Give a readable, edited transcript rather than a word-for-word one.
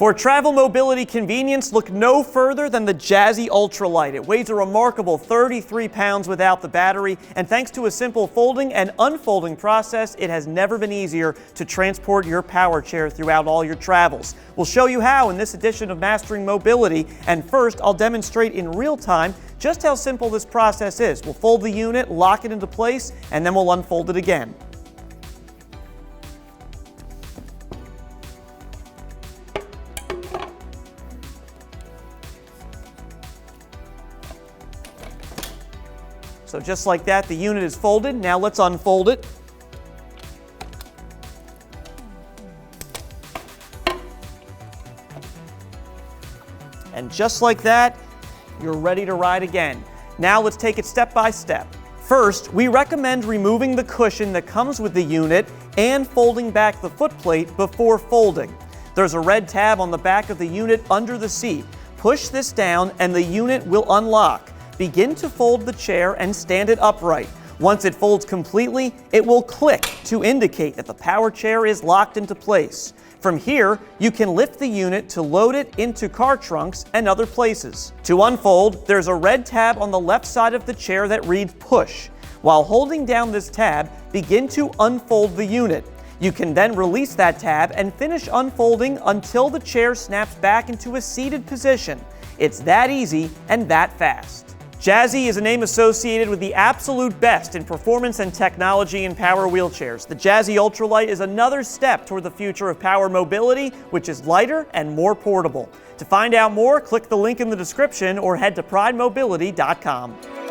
For travel mobility convenience, look no further than the Jazzy Ultra Light. It weighs a remarkable 33 pounds without the battery, and thanks to a simple folding and unfolding process, it has never been easier to transport your power chair throughout all your travels. We'll show you how in this edition of Mastering Mobility, and first I'll demonstrate in real time just how simple this process is. We'll fold the unit, lock it into place, and then we'll unfold it again. So just like that, the unit is folded. Now let's unfold it. And just like that, you're ready to ride again. Now let's take it step by step. First, we recommend removing the cushion that comes with the unit and folding back the footplate before folding. There's a red tab on the back of the unit under the seat. Push this down and the unit will unlock. Begin to fold the chair and stand it upright. Once it folds completely, it will click to indicate that the power chair is locked into place. From here, you can lift the unit to load it into car trunks and other places. To unfold, there's a red tab on the left side of the chair that reads push. While holding down this tab, begin to unfold the unit. You can then release that tab and finish unfolding until the chair snaps back into a seated position. It's that easy and that fast. Jazzy is a name associated with the absolute best in performance and technology in power wheelchairs. The Jazzy Ultra Light is another step toward the future of power mobility, which is lighter and more portable. To find out more, click the link in the description or head to pridemobility.com.